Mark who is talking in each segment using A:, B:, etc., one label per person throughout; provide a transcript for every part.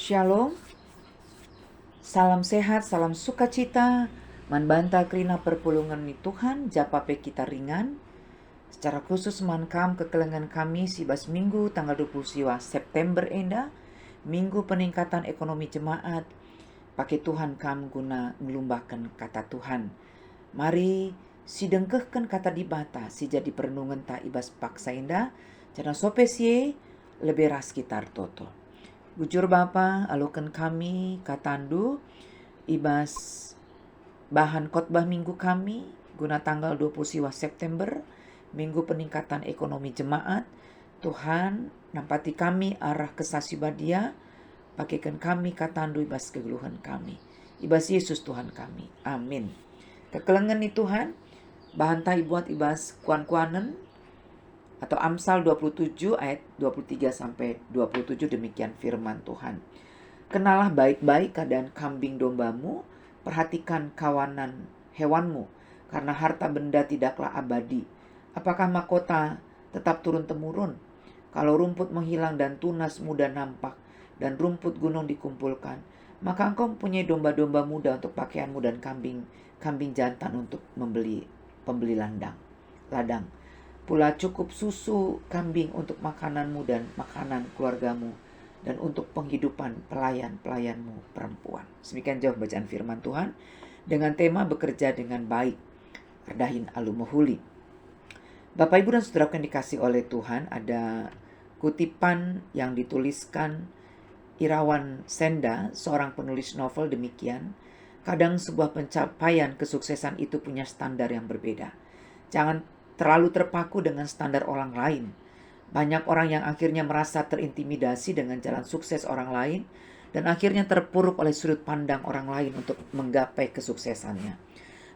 A: Shalom, salam sehat, salam sukacita, manbanta krina perpulungan ni Tuhan, japape kita ringan. Secara khusus mankam kekelengan kami sibas minggu tanggal 20 siwa September enda, minggu peningkatan ekonomi jemaat, pakai Tuhan kam guna ngelumbahkan kata Tuhan. Mari sidengkehkan kata dibata, si jadi perenungan tak ibas paksa indah, jana sopesie lebih ras sekitar toto. Bujur Bapa, alukan kami katandu ibas bahan khotbah minggu kami guna tanggal 20 siwa September, minggu peningkatan ekonomi jemaat. Tuhan, nampati kami arah kesasibadia, pakaikan kami katandu ibas kegeluhan kami. Ibas Yesus Tuhan kami. Amin. Kekelengan ni Tuhan, bahan tai buat ibas kuan-kuanen, atau Amsal 27 ayat 23 sampai 27 demikian firman Tuhan. Kenalah baik-baik keadaan kambing dombamu, perhatikan kawanan hewanmu, karena harta benda tidaklah abadi. Apakah mahkota tetap turun-temurun? Kalau rumput menghilang dan tunas muda nampak, dan rumput gunung dikumpulkan, maka engkau mempunyai domba-domba muda untuk pakaianmu dan kambing jantan untuk pembeli ladang. Pula cukup susu kambing untuk makananmu dan makanan keluargamu, dan untuk penghidupan pelayan-pelayanmu perempuan. Demikian jauh bacaan firman Tuhan dengan tema bekerja dengan baik. Ardahin Alumuhuli. Bapak Ibu dan Saudara yang dikasih oleh Tuhan, ada kutipan yang dituliskan Irawan Senda, seorang penulis novel demikian. Kadang sebuah pencapaian kesuksesan itu punya standar yang berbeda. Jangan terlalu terpaku dengan standar orang lain. Banyak orang yang akhirnya merasa terintimidasi dengan jalan sukses orang lain dan akhirnya terpuruk oleh sudut pandang orang lain untuk menggapai kesuksesannya.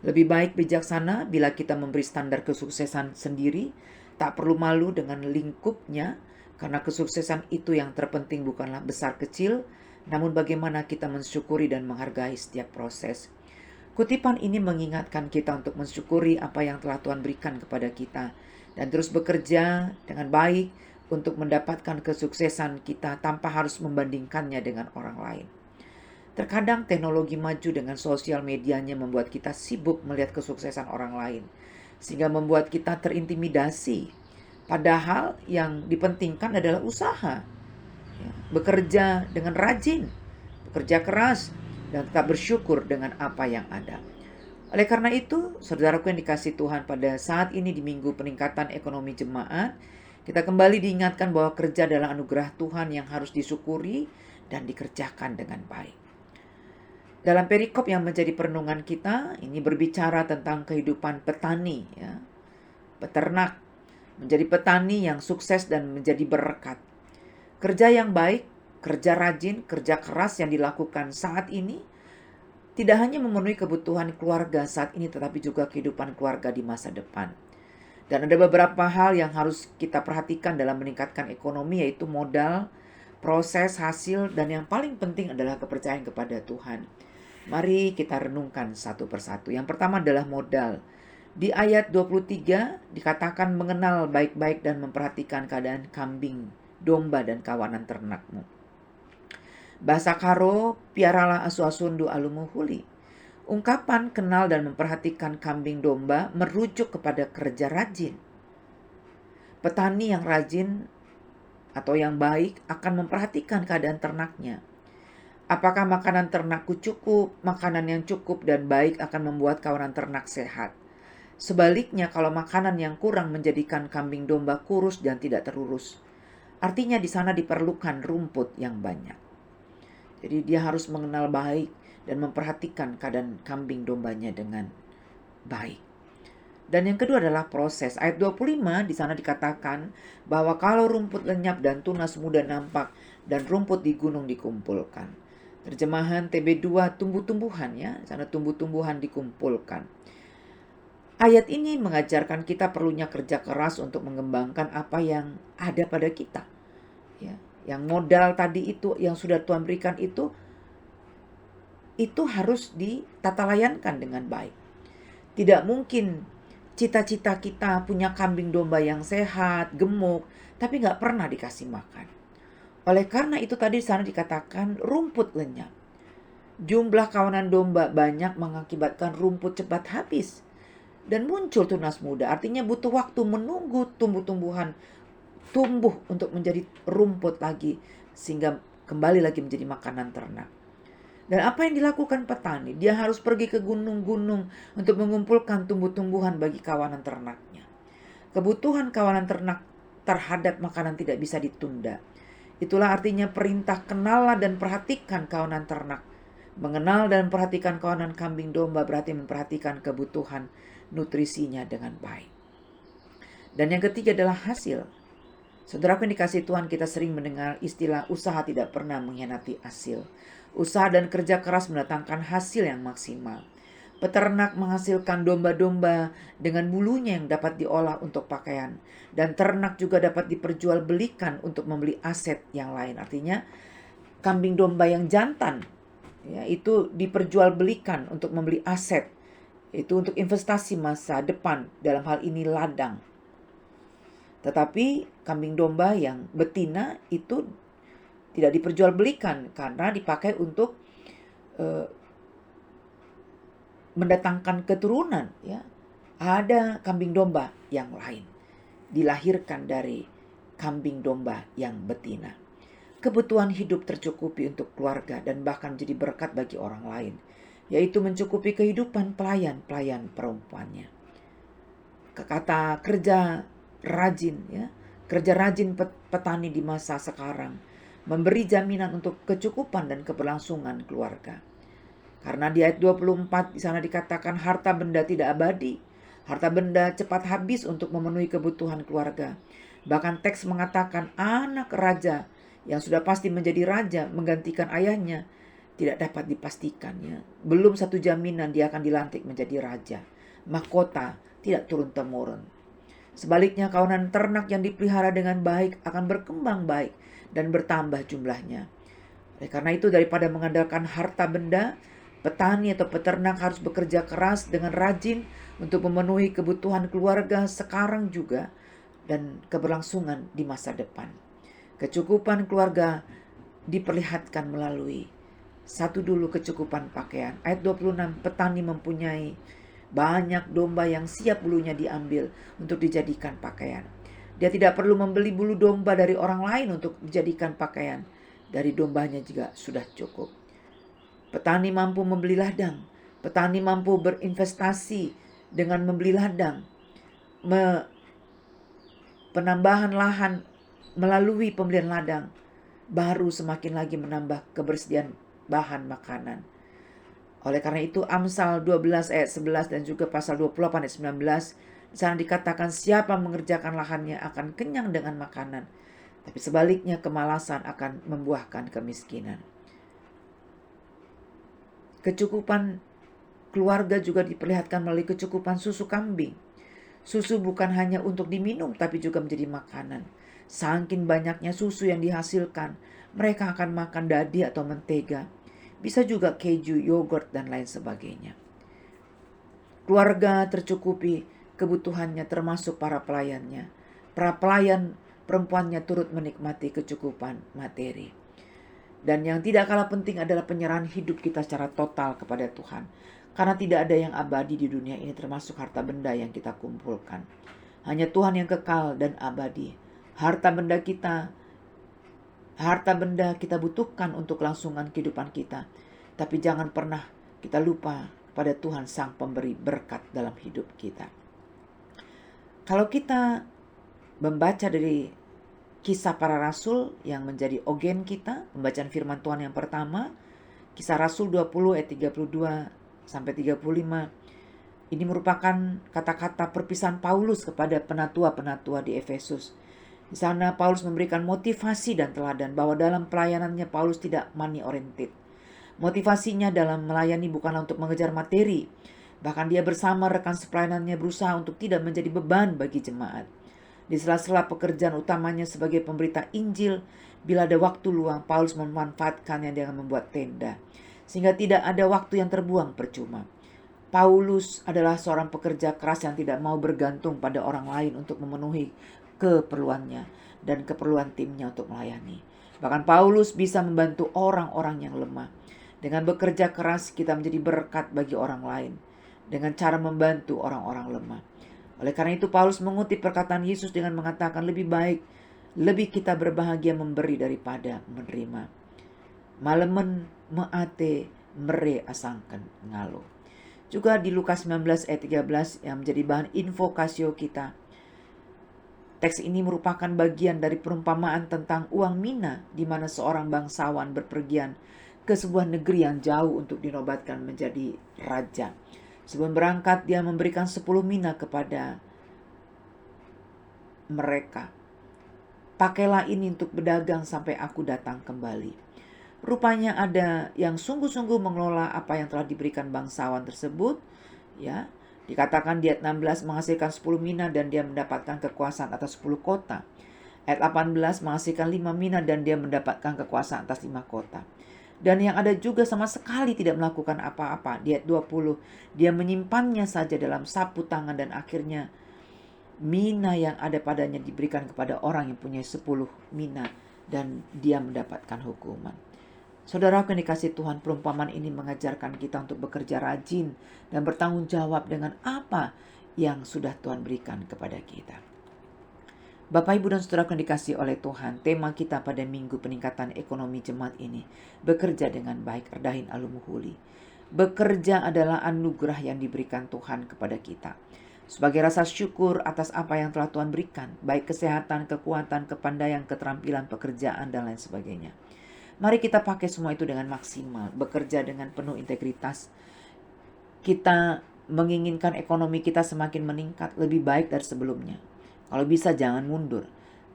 A: Lebih baik bijaksana bila kita memberi standar kesuksesan sendiri, tak perlu malu dengan lingkupnya, karena kesuksesan itu yang terpenting bukanlah besar kecil, namun bagaimana kita mensyukuri dan menghargai setiap proses. Kutipan ini mengingatkan kita untuk mensyukuri apa yang telah Tuhan berikan kepada kita dan terus bekerja dengan baik untuk mendapatkan kesuksesan kita tanpa harus membandingkannya dengan orang lain. Terkadang teknologi maju dengan sosial medianya membuat kita sibuk melihat kesuksesan orang lain, sehingga membuat kita terintimidasi. Padahal yang dipentingkan adalah usaha, bekerja dengan rajin, bekerja keras, dan tetap bersyukur dengan apa yang ada. Oleh karena itu, saudaraku yang dikasih Tuhan, pada saat ini di minggu peningkatan ekonomi jemaat, kita kembali diingatkan bahwa kerja adalah anugerah Tuhan yang harus disyukuri dan dikerjakan dengan baik. Dalam perikop yang menjadi perenungan kita, ini berbicara tentang kehidupan petani, peternak, menjadi petani yang sukses dan menjadi berkat. Kerja yang baik, kerja rajin, kerja keras yang dilakukan saat ini tidak hanya memenuhi kebutuhan keluarga saat ini, tetapi juga kehidupan keluarga di masa depan. Dan ada beberapa hal yang harus kita perhatikan dalam meningkatkan ekonomi, yaitu modal, proses, hasil, dan yang paling penting adalah kepercayaan kepada Tuhan. Mari kita renungkan satu persatu. Yang pertama adalah modal. Di ayat 23 dikatakan mengenal baik-baik dan memperhatikan keadaan kambing, domba, dan kawanan ternakmu. Bahasa Karo, piaralah asu-asundu alumuhuli. Ungkapan kenal dan memperhatikan kambing domba merujuk kepada kerja rajin. Petani yang rajin atau yang baik akan memperhatikan keadaan ternaknya. Apakah makanan ternakku cukup? Makanan yang cukup dan baik akan membuat kawanan ternak sehat. Sebaliknya, kalau makanan yang kurang menjadikan kambing domba kurus dan tidak terurus, artinya di sana diperlukan rumput yang banyak. Jadi dia harus mengenal baik dan memperhatikan keadaan kambing dombanya dengan baik. Dan yang kedua adalah proses. Ayat 25 di sana dikatakan bahwa kalau rumput lenyap dan tunas muda nampak dan rumput di gunung dikumpulkan. Terjemahan TB2 tumbuh-tumbuhan, ya, sana tumbuh-tumbuhan dikumpulkan. Ayat ini mengajarkan kita perlunya kerja keras untuk mengembangkan apa yang ada pada kita. Ya. Yang modal tadi itu yang sudah Tuhan berikan itu harus ditata layankan dengan baik. Tidak mungkin cita-cita kita punya kambing domba yang sehat, gemuk, tapi gak pernah dikasih makan. Oleh karena itu tadi di sana dikatakan rumput lenyap. Jumlah kawanan domba banyak mengakibatkan rumput cepat habis dan muncul tunas muda. Artinya butuh waktu menunggu tumbuh-tumbuhan tumbuh untuk menjadi rumput lagi sehingga kembali lagi menjadi makanan ternak. Dan apa yang dilakukan petani? Dia harus pergi ke gunung-gunung untuk mengumpulkan tumbuh-tumbuhan bagi kawanan ternaknya. Kebutuhan kawanan ternak terhadap makanan tidak bisa ditunda. Itulah artinya perintah kenallah dan perhatikan kawanan ternak. Mengenal dan perhatikan kawanan kambing domba berarti memperhatikan kebutuhan nutrisinya dengan baik. Dan yang ketiga adalah hasil. Saudaraku yang dikasihi Tuhan, kita sering mendengar istilah usaha tidak pernah mengkhianati hasil. Usaha dan kerja keras mendatangkan hasil yang maksimal. Peternak menghasilkan domba-domba dengan bulunya yang dapat diolah untuk pakaian. Dan ternak juga dapat diperjualbelikan untuk membeli aset yang lain. Artinya kambing domba yang jantan ya, itu diperjualbelikan untuk membeli aset. Itu untuk investasi masa depan, dalam hal ini ladang. Tetapi kambing domba yang betina itu tidak diperjualbelikan karena dipakai untuk mendatangkan keturunan. Ya, ada kambing domba yang lain dilahirkan dari kambing domba yang betina. Kebutuhan hidup tercukupi untuk keluarga dan bahkan menjadi berkat bagi orang lain, yaitu mencukupi kehidupan pelayan-pelayan perempuannya. Kata kerja rajin ya, kerja rajin petani di masa sekarang memberi jaminan untuk kecukupan dan keberlangsungan keluarga. Karena di ayat 24 di sana dikatakan harta benda tidak abadi. Harta benda cepat habis untuk memenuhi kebutuhan keluarga. Bahkan teks mengatakan anak raja yang sudah pasti menjadi raja menggantikan ayahnya tidak dapat dipastikannya. Belum satu jaminan dia akan dilantik menjadi raja. Mahkota tidak turun-temurun. Sebaliknya kawanan ternak yang dipelihara dengan baik akan berkembang baik dan bertambah jumlahnya. Oleh karena itu daripada mengandalkan harta benda, petani atau peternak harus bekerja keras dengan rajin untuk memenuhi kebutuhan keluarga sekarang juga dan keberlangsungan di masa depan. Kecukupan keluarga diperlihatkan melalui satu dulu kecukupan pakaian. Ayat 26, petani mempunyai banyak domba yang siap bulunya diambil untuk dijadikan pakaian. Dia tidak perlu membeli bulu domba dari orang lain untuk dijadikan pakaian. Dari dombanya juga sudah cukup. Petani mampu membeli ladang. Petani mampu berinvestasi dengan membeli ladang. Penambahan lahan melalui pembelian ladang baru semakin lagi menambah kebersediaan bahan makanan. Oleh karena itu Amsal 12 ayat 11 dan juga pasal 28 ayat 19 di sana dikatakan siapa mengerjakan lahannya akan kenyang dengan makanan, tapi sebaliknya kemalasan akan membuahkan kemiskinan. Kecukupan keluarga juga diperlihatkan melalui kecukupan susu kambing. Susu bukan hanya untuk diminum tapi juga menjadi makanan. Saking banyaknya susu yang dihasilkan, mereka akan makan dadi atau mentega. Bisa juga keju, yogurt, dan lain sebagainya. Keluarga tercukupi kebutuhannya termasuk para pelayannya. Para pelayan perempuannya turut menikmati kecukupan materi. Dan yang tidak kalah penting adalah penyerahan hidup kita secara total kepada Tuhan. Karena tidak ada yang abadi di dunia ini termasuk harta benda yang kita kumpulkan. Hanya Tuhan yang kekal dan abadi. Harta benda kita butuhkan untuk kelangsungan kehidupan kita. Tapi jangan pernah kita lupa pada Tuhan sang pemberi berkat dalam hidup kita. Kalau kita membaca dari Kisah Para Rasul yang menjadi ogen kita, pembacaan firman Tuhan yang pertama, Kisah Rasul 20 ayat 32 sampai 35. Ini merupakan kata-kata perpisahan Paulus kepada penatua-penatua di Efesus. Di sana Paulus memberikan motivasi dan teladan bahwa dalam pelayanannya Paulus tidak money oriented. Motivasinya dalam melayani bukanlah untuk mengejar materi. Bahkan dia bersama rekan sepelayanannya berusaha untuk tidak menjadi beban bagi jemaat. Di sela-sela pekerjaan utamanya sebagai pemberita Injil, bila ada waktu luang, Paulus memanfaatkannya dengan membuat tenda. Sehingga tidak ada waktu yang terbuang percuma. Paulus adalah seorang pekerja keras yang tidak mau bergantung pada orang lain untuk memenuhi keperluannya. dan keperluan timnya untuk melayani. Bahkan Paulus bisa membantu orang-orang yang lemah. Dengan bekerja keras kita menjadi berkat bagi orang lain dengan cara membantu orang-orang lemah. Oleh karena itu Paulus mengutip perkataan Yesus dengan mengatakan lebih kita berbahagia memberi daripada menerima. Malemen meate mere asangken ngalo. Juga di Lukas 19 ayat 13 yang menjadi bahan invokasio kita. Teks ini merupakan bagian dari perumpamaan tentang uang mina di mana seorang bangsawan berpergian ke sebuah negeri yang jauh untuk dinobatkan menjadi raja. Sebelum berangkat dia memberikan 10 mina kepada mereka. Pakailah ini untuk berdagang sampai aku datang kembali. Rupanya ada yang sungguh-sungguh mengelola apa yang telah diberikan bangsawan tersebut. Ya, dikatakan di ayat 16 menghasilkan 10 mina dan dia mendapatkan kekuasaan atas 10 kota. Ayat 18 menghasilkan 5 mina dan dia mendapatkan kekuasaan atas 5 kota. Dan yang ada juga sama sekali tidak melakukan apa-apa. Di ayat 20 dia menyimpannya saja dalam sapu tangan dan akhirnya mina yang ada padanya diberikan kepada orang yang punya 10 mina dan dia mendapatkan hukuman. Saudaraku yang dikasihi Tuhan, perumpamaan ini mengajarkan kita untuk bekerja rajin dan bertanggung jawab dengan apa yang sudah Tuhan berikan kepada kita. Bapak, Ibu, dan saudaraku yang dikasihi oleh Tuhan, tema kita pada minggu peningkatan ekonomi jemaat ini, bekerja dengan baik, erdahin alumuhuli. Bekerja adalah anugerah yang diberikan Tuhan kepada kita. Sebagai rasa syukur atas apa yang telah Tuhan berikan, baik kesehatan, kekuatan, kepandaian, keterampilan, pekerjaan, dan lain sebagainya. Mari kita pakai semua itu dengan maksimal, bekerja dengan penuh integritas. Kita menginginkan ekonomi kita semakin meningkat, lebih baik dari sebelumnya. Kalau bisa jangan mundur.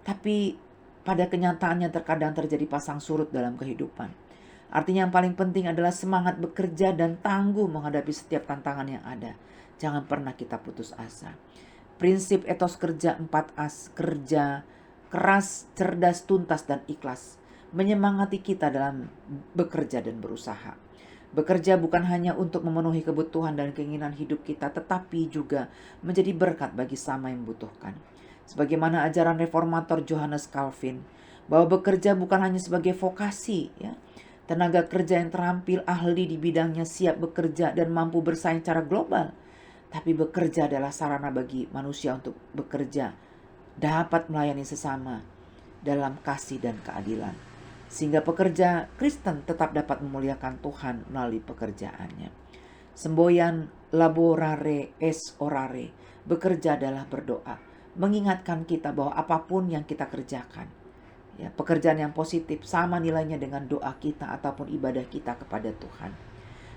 A: Tapi pada kenyataannya terkadang terjadi pasang surut dalam kehidupan. Artinya yang paling penting adalah semangat bekerja dan tangguh menghadapi setiap tantangan yang ada. Jangan pernah kita putus asa. Prinsip etos kerja 4As, kerja keras, cerdas, tuntas, dan ikhlas menyemangati kita dalam bekerja dan berusaha. Bekerja bukan hanya untuk memenuhi kebutuhan dan keinginan hidup kita, tetapi juga menjadi berkat bagi sama yang membutuhkan. Sebagaimana ajaran reformator Johannes Calvin, bahwa bekerja bukan hanya sebagai vokasi, ya. Tenaga kerja yang terampil, ahli di bidangnya, siap bekerja dan mampu bersaing secara global. Tapi bekerja adalah sarana bagi manusia untuk bekerja, dapat melayani sesama dalam kasih dan keadilan. Sehingga pekerja Kristen tetap dapat memuliakan Tuhan melalui pekerjaannya. Semboyan laborare es orare, bekerja adalah berdoa, mengingatkan kita bahwa apapun yang kita kerjakan, ya, pekerjaan yang positif sama nilainya dengan doa kita ataupun ibadah kita kepada Tuhan.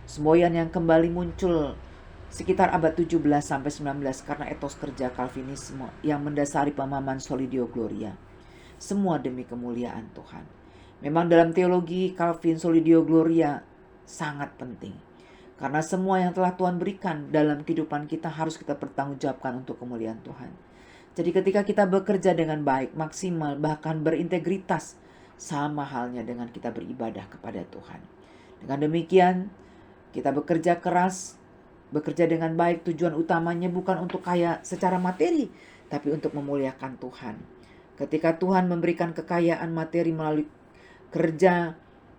A: Semboyan yang kembali muncul sekitar abad 17-19 karena etos kerja Calvinisme yang mendasari pemahaman Solidio Gloria. Semua demi kemuliaan Tuhan. Memang dalam teologi Calvin Solidio Gloria sangat penting. Karena semua yang telah Tuhan berikan dalam kehidupan kita harus kita pertanggungjawabkan untuk kemuliaan Tuhan. Jadi ketika kita bekerja dengan baik, maksimal, bahkan berintegritas, sama halnya dengan kita beribadah kepada Tuhan. Dengan demikian, kita bekerja keras, bekerja dengan baik, tujuan utamanya bukan untuk kaya secara materi, tapi untuk memuliakan Tuhan. Ketika Tuhan memberikan kekayaan materi melalui kerja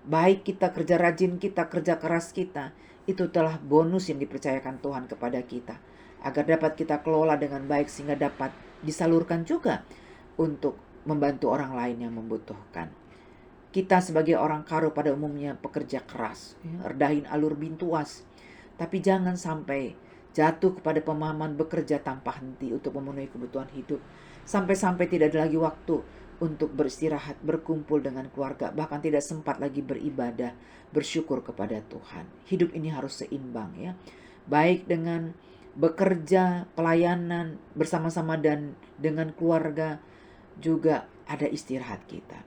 A: baik kita, kerja rajin kita, kerja keras kita, itu telah bonus yang dipercayakan Tuhan kepada kita, agar dapat kita kelola dengan baik sehingga dapat disalurkan juga untuk membantu orang lain yang membutuhkan. Kita sebagai orang karo pada umumnya pekerja keras, erdahin alur bintuas, tapi jangan sampai jatuh kepada pemahaman bekerja tanpa henti untuk memenuhi kebutuhan hidup, sampai-sampai tidak ada lagi waktu untuk beristirahat, berkumpul dengan keluarga, bahkan tidak sempat lagi beribadah, bersyukur kepada Tuhan. Hidup ini harus seimbang, ya. Baik dengan bekerja, pelayanan bersama-sama dan dengan keluarga, juga ada istirahat kita.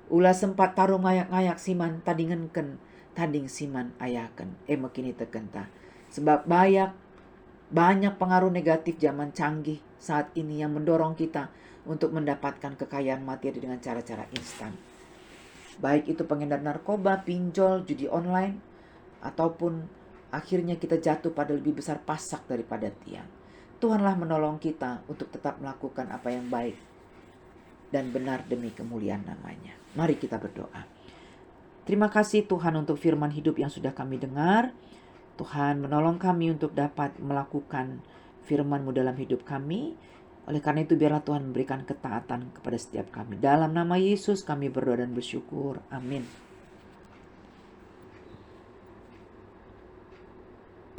A: Ulah sempat taruh ngayak-ngayak siman tadingenken, tading siman ayaken, mekini tekenta. Sebab banyak pengaruh negatif zaman canggih saat ini yang mendorong kita untuk mendapatkan kekayaan materi dengan cara-cara instan. Baik itu pengedar narkoba, pinjol, judi online, ataupun akhirnya kita jatuh pada lebih besar pasak daripada tiang. Tuhanlah menolong kita untuk tetap melakukan apa yang baik dan benar demi kemuliaan nama-Nya. Mari kita berdoa. Terima kasih Tuhan untuk firman hidup yang sudah kami dengar. Tuhan menolong kami untuk dapat melakukan firman-Mu dalam hidup kami. Oleh karena itu biarlah Tuhan memberikan ketaatan kepada setiap kami. Dalam nama Yesus kami berdoa dan bersyukur. Amin.